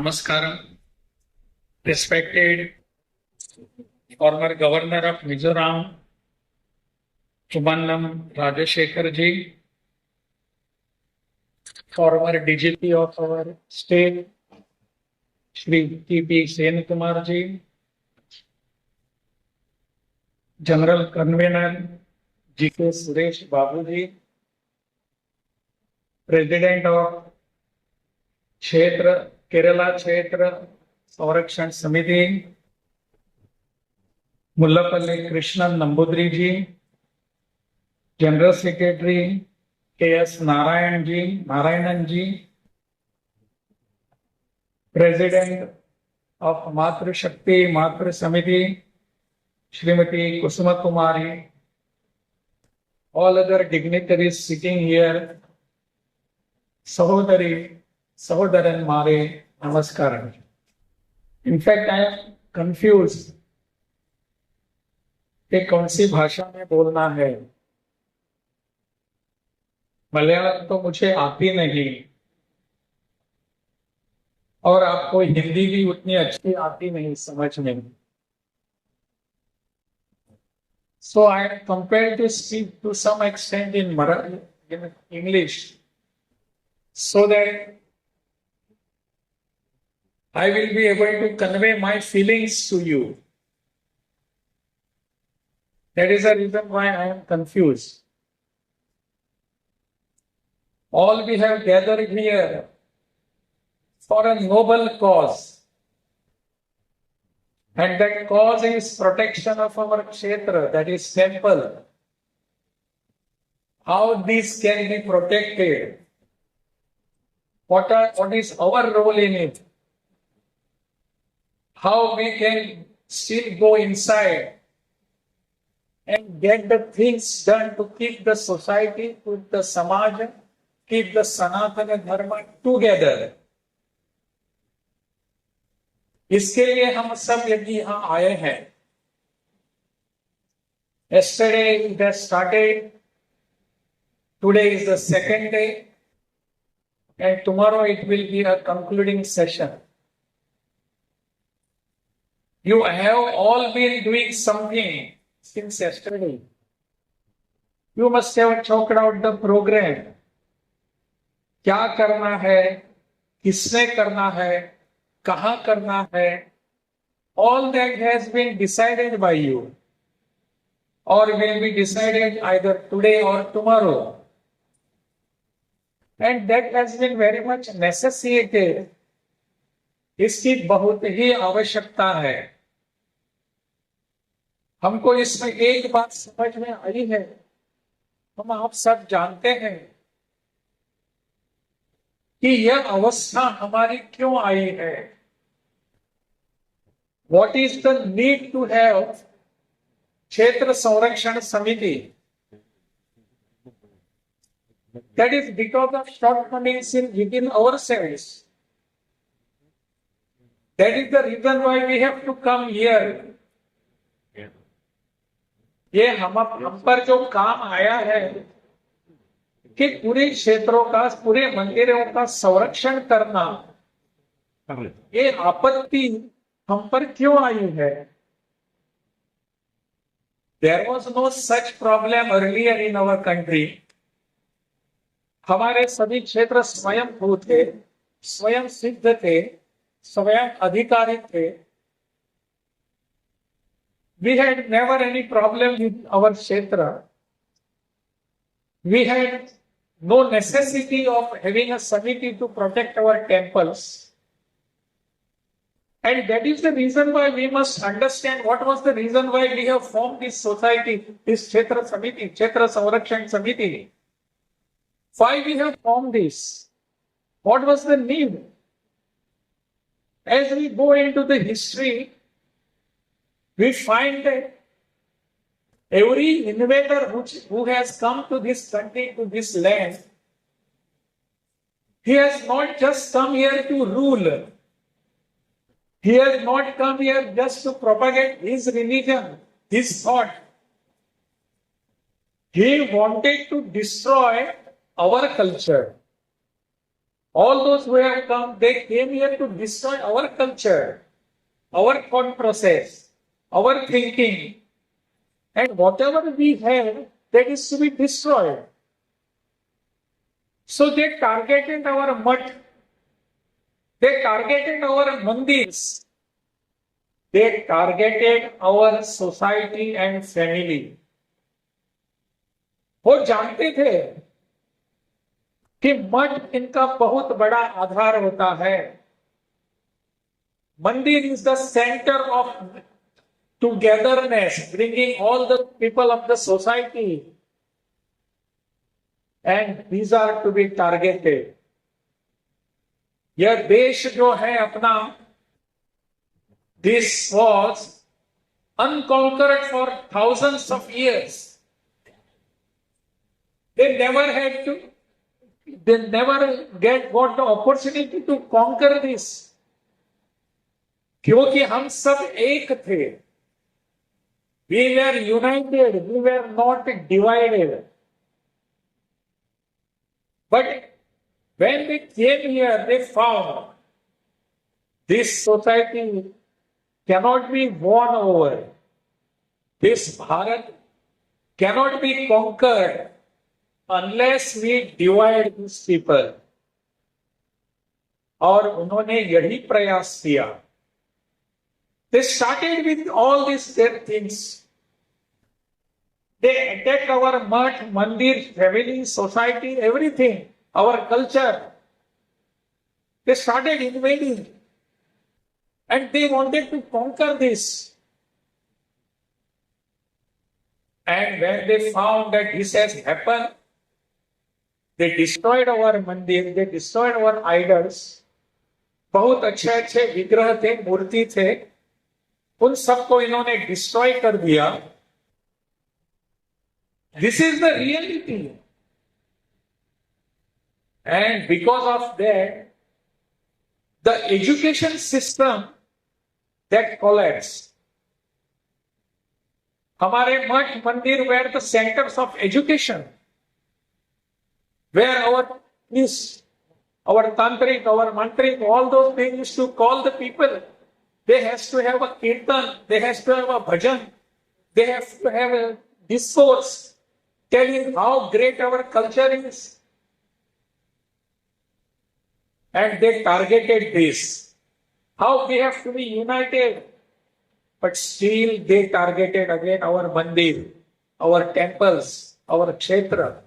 Namaskaram, respected former Governor of Mizoram, Chumannam Rajashekar ji, former DGP of our state, Shri T.P. Sen Kumar ji, General Convener G.K. Suresh Babu ji, President of Kshetra, Kerala Kshetra Sanrakshan Samiti, Mullapalli Krishnan Nambudri ji, General Secretary K.S. Narayanan ji, President of Matru Shakti Matru Samiti, Srimati Kusuma Kumari, all other dignitaries sitting here, Sahodaran Mare, Namaskaram. In fact, I am confused कि कौन सी भाषा में बोलना है. मलयालम तो मुझे आती नहीं और आपको हिंदी भी उतनी अच्छी आती नहीं समझ में. So I am compelled to speak to some extent in English, so that I will be able to convey my feelings to you. That is the reason why I am confused. All we have gathered here for a noble cause, and that cause is protection of our kshetra, that is temple. How this can be protected? What is our role in it? How we can still go inside and get the things done to keep the society, keep the samaj, keep the Sanatana Dharma together. इसके लिए हम सब यदि यहाँ आए हैं. Yesterday it has started, today is the second day, and tomorrow it will be a concluding session. You have all been doing something since yesterday. You must have chalked out the program. क्या करना है, किसने करना है, कहाँ करना है, all that has been decided by you or will be decided either today or tomorrow. And that has been very much necessitated. इसकी बहुत ही आवश्यकता है. हमको इसमें एक बात समझ में आई है, हम आप सब जानते हैं कि यह अवस्था हमारी क्यों आई है. What is the need to have Kshetra Sanrakshan Samiti? That is because of shortcomings within ourselves. That is the reason why we have to come here. ये हम पर जो काम आया है कि पूरे क्षेत्रों का, पूरे मंदिरों का संरक्षण करना, ये आपत्ति हम पर क्यों आई है? There was no such problem earlier in our country. हमारे सभी क्षेत्र स्वयं भू थे, स्वयं सिद्ध थे, स्वयं अधिकारी थे. We had never any problem with our kshetra. We had no necessity of having a samiti to protect our temples. And that is the reason why we must understand what was the reason why we have formed this society, this Kshetra Samiti, Kshetra Sanrakshan Samiti. Why we have formed this? What was the need? As we go into the history, we find that every invader who has come to this country, to this land, he has not just come here to rule. He has not come here just to propagate his religion, his thought. He wanted to destroy our culture. All those who have come, they came here to destroy our culture, our thought process, our thinking, and whatever we have, that is to be destroyed. So they targeted our mutt, they targeted our mandirs, they targeted our society and family. वो जानते थे कि मठ इनका बहुत बड़ा आधार होता है. मंदिर is the centre of togetherness, bringing all the people of the society, and these are to be targeted. यह देश जो है अपना, this was unconquered for thousands of years. They never got the opportunity to conquer this. क्योंकि हम सब एक थे. We were united, we were not divided. But when they came here, they found this society cannot be won over. This Bharat cannot be conquered unless we divide these people. और उन्होंने यही प्रयास किया. They started with all these things. They attacked our mutt, mandir, family, society, everything, our culture. They started invading. And they wanted to conquer this. And when they found that this has happened, they destroyed our mandir, they destroyed our idols. बहुत अच्छे अच्छे विग्रह थे, मूर्ति थे, उन सबको इन्होंने destroy कर दिया. This is the reality. And because of that, the education system that collapsed. हमारे मठ मंदिर were the centers of education, where our priests, our tantric, our mantrik, all those things used to call the people. They has to have a kirtan, they has to have a bhajan, they have to have a discourse telling how great our culture is. And they targeted this. How we have to be united. But still they targeted again our mandir, our temples, our kshetra.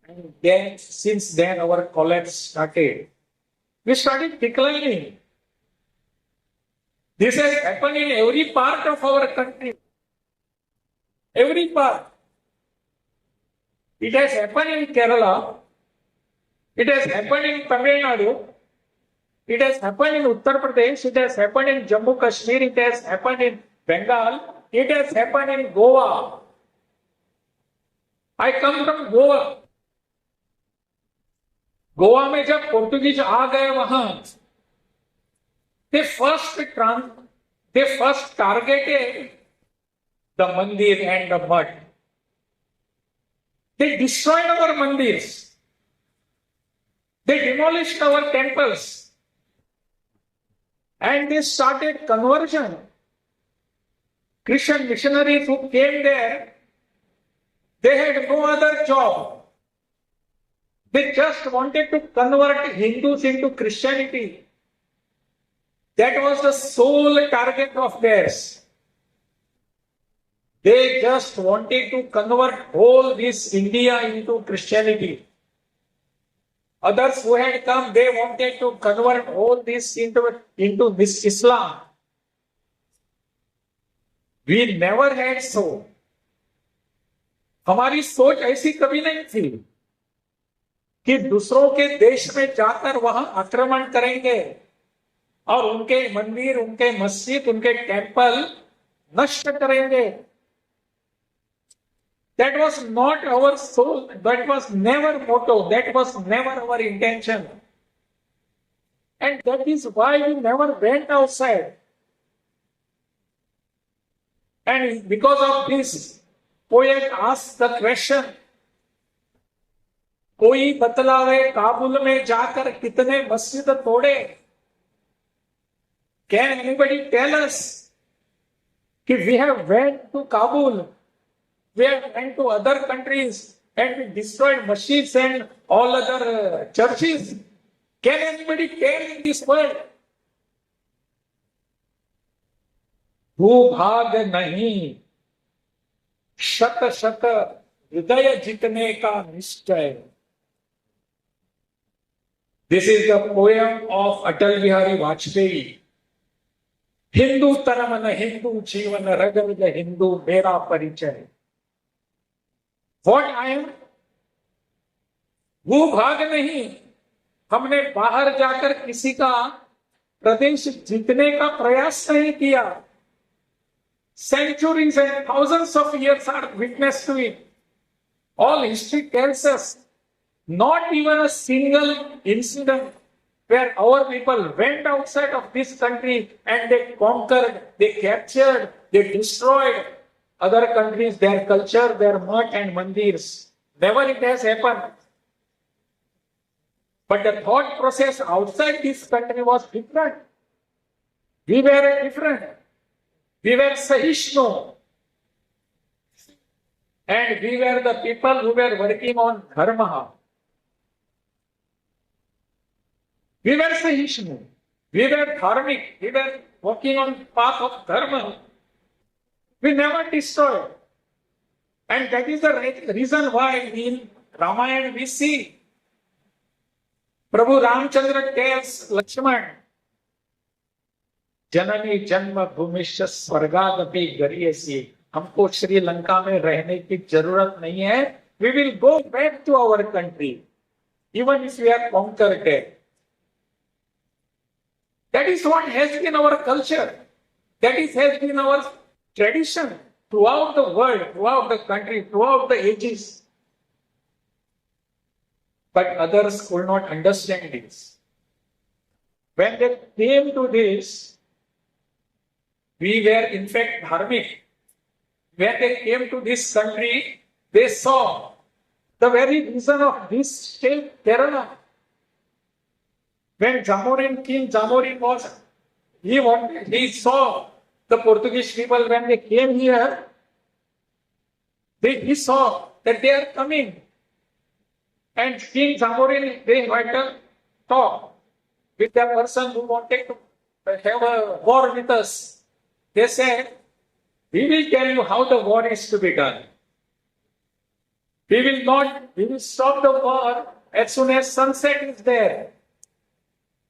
And then, since then our collapse started. We started declining. This has happened in every part of our country. Every part. It has happened in Kerala. It has happened in Tamil Nadu. It has happened in Uttar Pradesh. It has happened in Jammu Kashmir. It has happened in Bengal. It has happened in Goa. I come from Goa. Goa में जब Portuguese आ गए वहां, they first targeted the mandir and the mutt. They destroyed our mandirs. They demolished our temples. And they started conversion. Christian missionaries who came there, they had no other job. They just wanted to convert Hindus into Christianity. That was the sole target of theirs. They just wanted to convert whole this India into Christianity. Others who had come, they wanted to convert all this into this Islam. We never had so. हमारी सोच ऐसी कभी नहीं थी कि दूसरों के देश में जाकर वहां आक्रमण करेंगे और उनके मंदिर, उनके मस्जिद, उनके टेंपल नष्ट करेंगे. That was not our soul. That was never motto. That was never our intention. And that is why we never went outside. And because of this, poet asked the question, कोई बतलावे काबुल में जाकर कितने मस्जिद तोड़े? Can anybody tell us if we have went to Kabul, we have went to other countries and we destroyed masjids and all other churches? Can anybody tell in this world? भूभाग नहीं, शत शत हृदय जीतने का निश्चय. This is the poem of Atal Bihari Vajpayee. Hindu तन मन हिंदू जीवन रग रग हिंदू मेरा परिचय. What I am? भूभाग नहीं, हमने बाहर जाकर किसी का प्रदेश जीतने का प्रयास नहीं किया. Centuries and thousands of years are witness to it. All history tells us not even a single incident where our people went outside of this country and they conquered, they captured, they destroyed other countries, their culture, their mutt and mandirs. Never it has happened. But the thought process outside this country was different. We were different. We were Sahishnu. And we were the people who were working on dharma. We were Sahishnu. We were dharmic. We were walking on path of dharma. We never destroyed. And that is the reason why in Ramayana we see Prabhu Ramchandra tells Lakshman, जननी जन्म भूमिष्य स्वर्गादपि गरीयसी. हमको श्रीलंका में रहने की जरूरत नहीं है. We will go back to our country, even if we are conquered. That is what has been our culture. That has been our tradition throughout the world, throughout the country, throughout the ages. But others could not understand this. When they came to this, we were in fact dharmic. When they came to this country, they saw the very reason of this state, Kerala. When Jamorin, King Jamorin was, he saw the Portuguese people when they came here, he saw that they are coming. And King Jamorin, they had a talk with the person who wanted to have a war with us. They said, we will tell you how the war is to be done. We will stop the war as soon as sunset is there.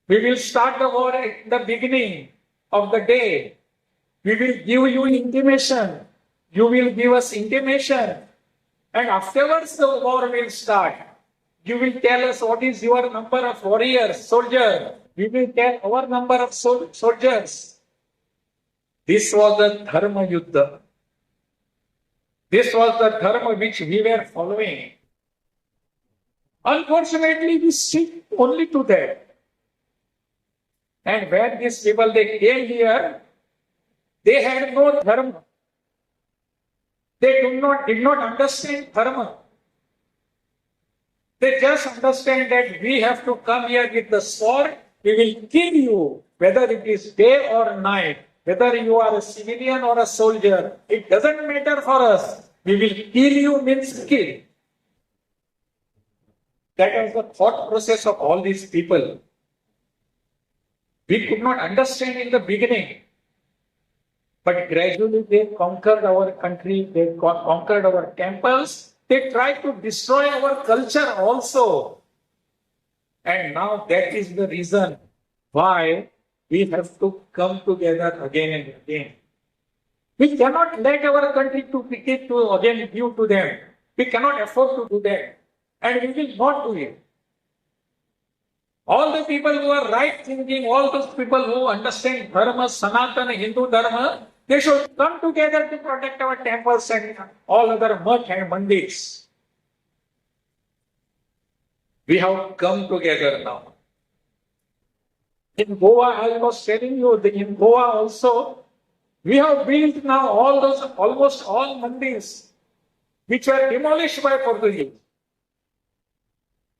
We will start the war at the beginning of the day. We will give you intimation. You will give us intimation. And afterwards the war will start. You will tell us what is your number of warriors, soldiers. We will tell our number of soldiers. This was the Dharma Yuddha. This was the Dharma which we were following. Unfortunately, we stick only to that. And when these people, they came here, they had no Dharma. They did not understand Dharma. They just understand that we have to come here with the sword, we will kill you, whether it is day or night. Whether you are a civilian or a soldier, it doesn't matter for us. We will kill you means kill. That was the thought process of all these people. We could not understand in the beginning. But gradually they conquered our country, they conquered our temples, they tried to destroy our culture also. And now that is the reason why we have to come together again and again. We cannot let our country to again give to them. We cannot afford to do that. And we will not do it. All the people who are right thinking, all those people who understand Dharma, Sanatana, Hindu Dharma, they should come together to protect our temples and all other mutt and mandirs. We have come together now. In Goa, I was telling you, in Goa also, we have built now almost all mandirs, which were demolished by Portuguese.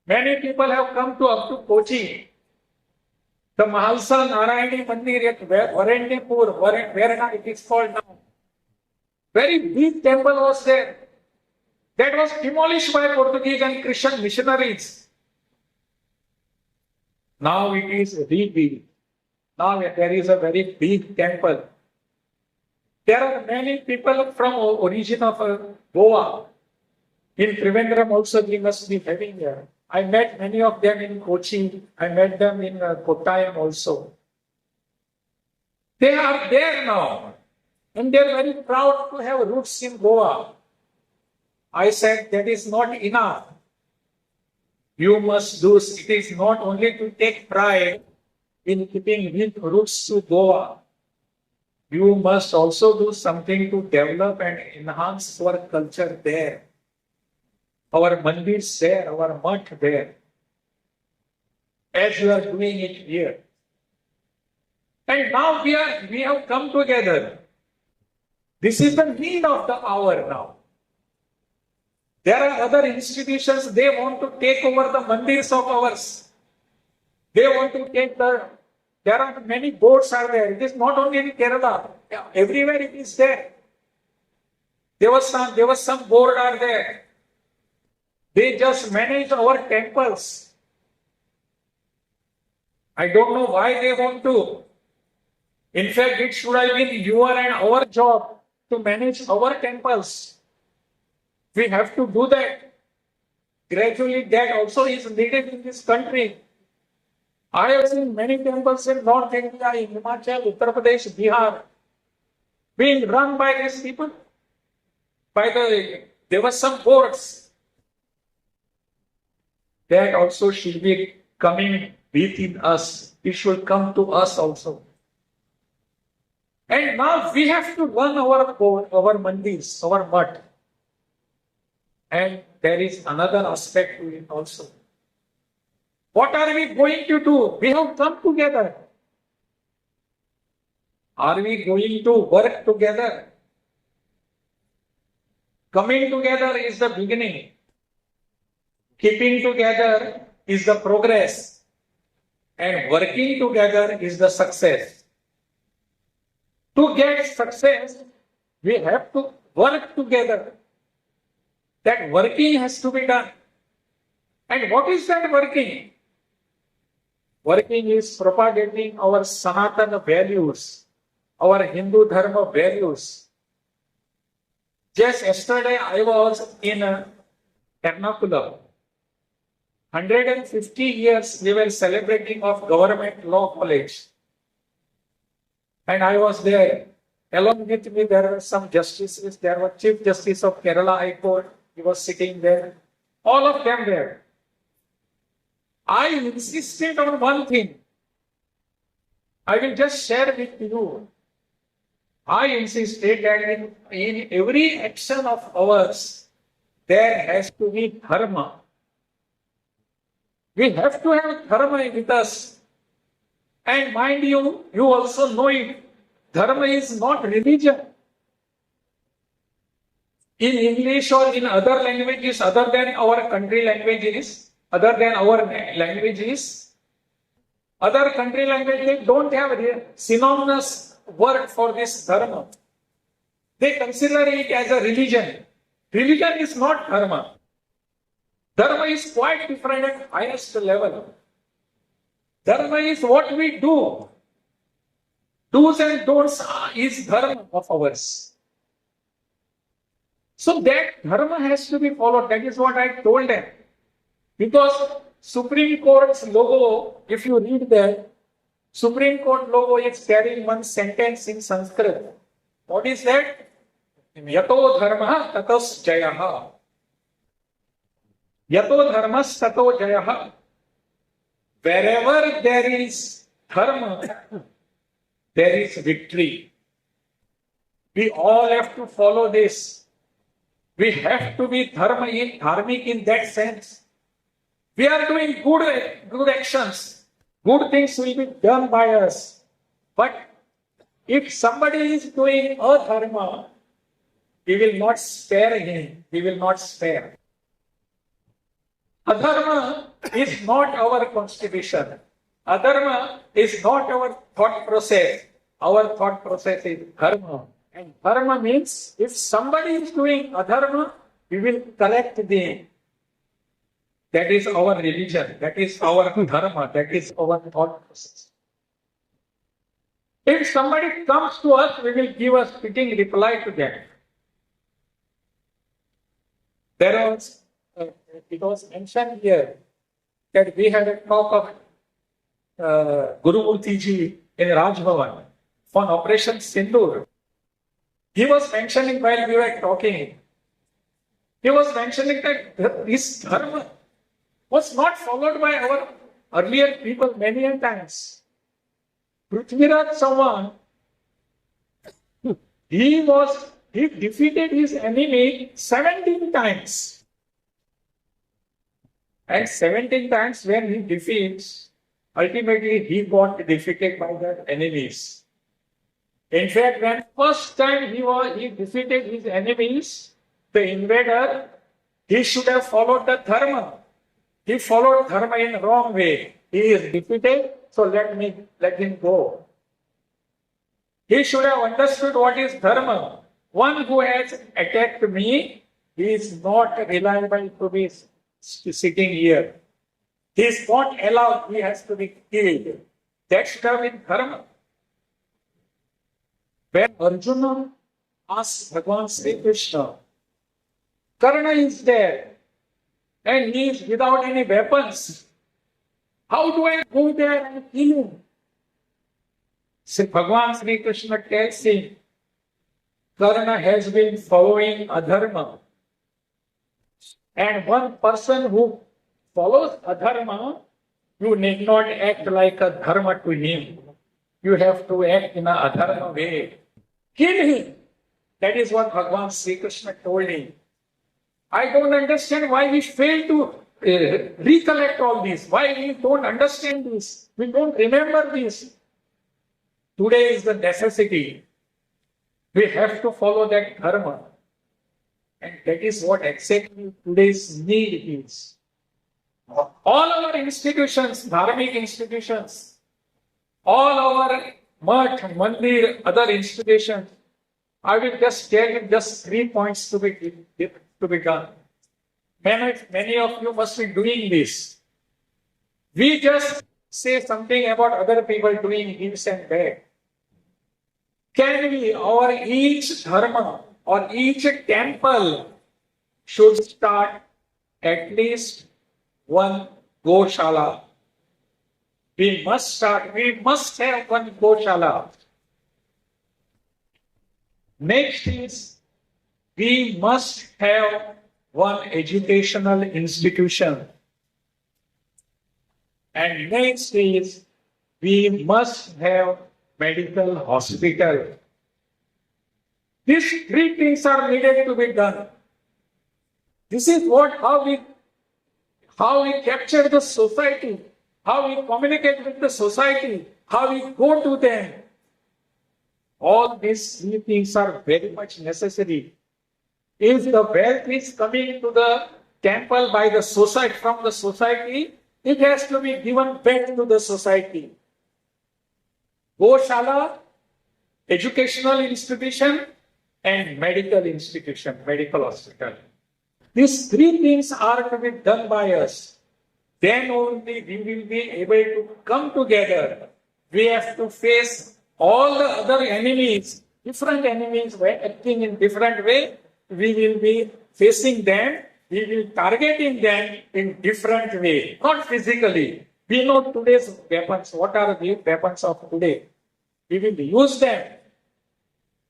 Many people have come to up to Kochi. The Mahalsa Narayani Mandir at Varendipur, where it is called now. Very big temple was there. That was demolished by Portuguese and Christian missionaries. Now it is rebuilt. Now there is a very big temple. There are many people from origin of Goa. In Trivandrum also we must be having there. I met many of them in Kochi. I met them in Kottayam also. They are there now. And they are very proud to have roots in Goa. I said that is not enough. You must do, it is not only to take pride in keeping roots to Goa. You must also do something to develop and enhance our culture there. Our mandirs there, our mutt there. As you are doing it here. And now we have come together. This is the need of the hour now. There are other institutions, they want to take over the mandirs of ours. They want to take there are many boards are there. It is not only in Kerala. Everywhere it is there. There was some board are there. They just manage our temples. I don't know why they want to. In fact, it should have been your and our job to manage our temples. We have to do that. Gradually, that also is needed in this country. I have seen many temples in North India, in Himachal, Uttar Pradesh, Bihar, being run by these people. There were some boards. That also should be coming within us. It should come to us also. And now we have to run our mandirs, our mutt. And there is another aspect to it also. What are we going to do? We have come together. Are we going to work together? Coming together is the beginning. Keeping together is the progress. And working together is the success. To get success, we have to work together. That working has to be done. And what is that working? Working is propagating our Sanatana values, our Hindu Dharma values. Just yesterday I was in Ernakulam. 150 years we were celebrating of Government Law College. And I was there. Along with me there were some justices. There was Chief Justice of Kerala High Court. He was sitting there. All of them there. I insisted on one thing. I will just share with you. I insisted that in every action of ours, there has to be dharma. We have to have dharma with us. And mind you, you also know it. Dharma is not religion. In English or in other languages other than our country languages, other country languages don't have a synonymous word for this dharma. They consider it as a religion. Religion is not dharma. Dharma is quite different at highest level. Dharma is what we do. Do's and don'ts is dharma of ours. So that dharma has to be followed. That is what I told them. Because Supreme Court's logo, if you read that, Supreme Court logo is carrying one sentence in Sanskrit. What is that? Yato dharma tatos jayaha. Yato dharmas tato jayaha. Wherever there is dharma, there is victory. We all have to follow this. We have to be dharmic in that sense. We are doing good actions. Good things will be done by us. But if somebody is doing adharma, we will not spare him. We will not spare. Adharma is not our constitution. Adharma is not our thought process. Our thought process is dharma. And dharma means if somebody is doing adharma, we will correct them. That is our religion. That is our dharma. That is our thought process. If somebody comes to us, we will give a fitting reply to that. It was mentioned here that we had a talk of Guru Murthy ji in Raj Bhavan on Operation Sindoor. He was mentioning while we were talking, he was mentioning that this dharma was not followed by our earlier people many times. Prithviraj Chauhan, he defeated his enemy 17 times. And 17 times when he defeats, ultimately he got defeated by the enemies. In fact, when first time he defeated his enemies, the invader, he should have followed the dharma. He followed dharma in wrong way. He is defeated, so let him go. He should have understood what is dharma. One who has attacked me, he is not reliable to be sitting here. He is not allowed, he has to be killed. That should have been dharma. When Arjuna asked Bhagavan Sri Krishna, Karna is there and he is without any weapons. How do I go there and kill him? So Bhagavan Sri Krishna tells him, Karna has been following adharma. And one person who follows adharma, you need not act like a dharma to him. You have to act in a adharma way. Kill him. That is what Bhagavan Sri Krishna told him. I don't understand why we fail to recollect all this. Why we don't understand this. We don't remember this. Today is the necessity. We have to follow that dharma. And that is what exactly today's need is. All our institutions, dharmic institutions, all our math, mandir, other institutions, I will just tell you just 3 points to be done. Many of you must be doing this. We just say something about other people doing this and that. Can we, or each dharma, or each temple should start at least one Goshala. We must have one Goshala. Next is, we must have one educational institution. And next is, we must have medical hospital. These 3 things are needed to be done. This is how we capture the society, how we communicate with the society, how we go to them. All these 3 things are very much necessary. If the wealth is coming to the temple by the society, from the society, it has to be given back to the society. Goshala, educational institution, and medical institution, medical hospital. These 3 things are to be done by us. Then only we will be able to come together. We have to face all the other enemies, different enemies acting in different way. We will be facing them. We will targeting them in different way, not physically. We know today's weapons. What are the weapons of today? We will use them.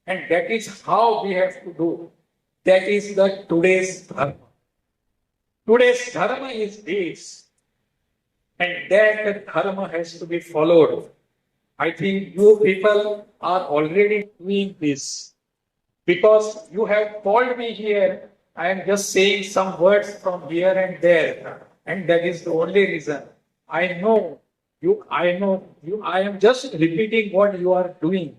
And that is how we have to do. That is the today's dharma. Today's dharma is this. And that dharma has to be followed. I think you people are already doing this. Because you have called me here, I am just saying some words from here and there. And that is the only reason. I am just repeating what you are doing.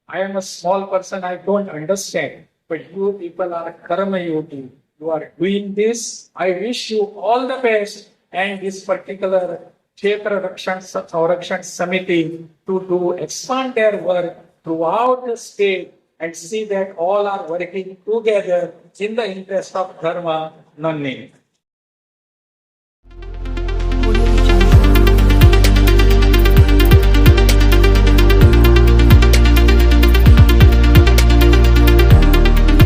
I am a small person, I don't understand. But you people are karma yogi. You are doing this. I wish you all the best and this particular Kshetra Rakshan Samiti to expand their work throughout the state and see that all are working together in the interest of Dharma, non-name.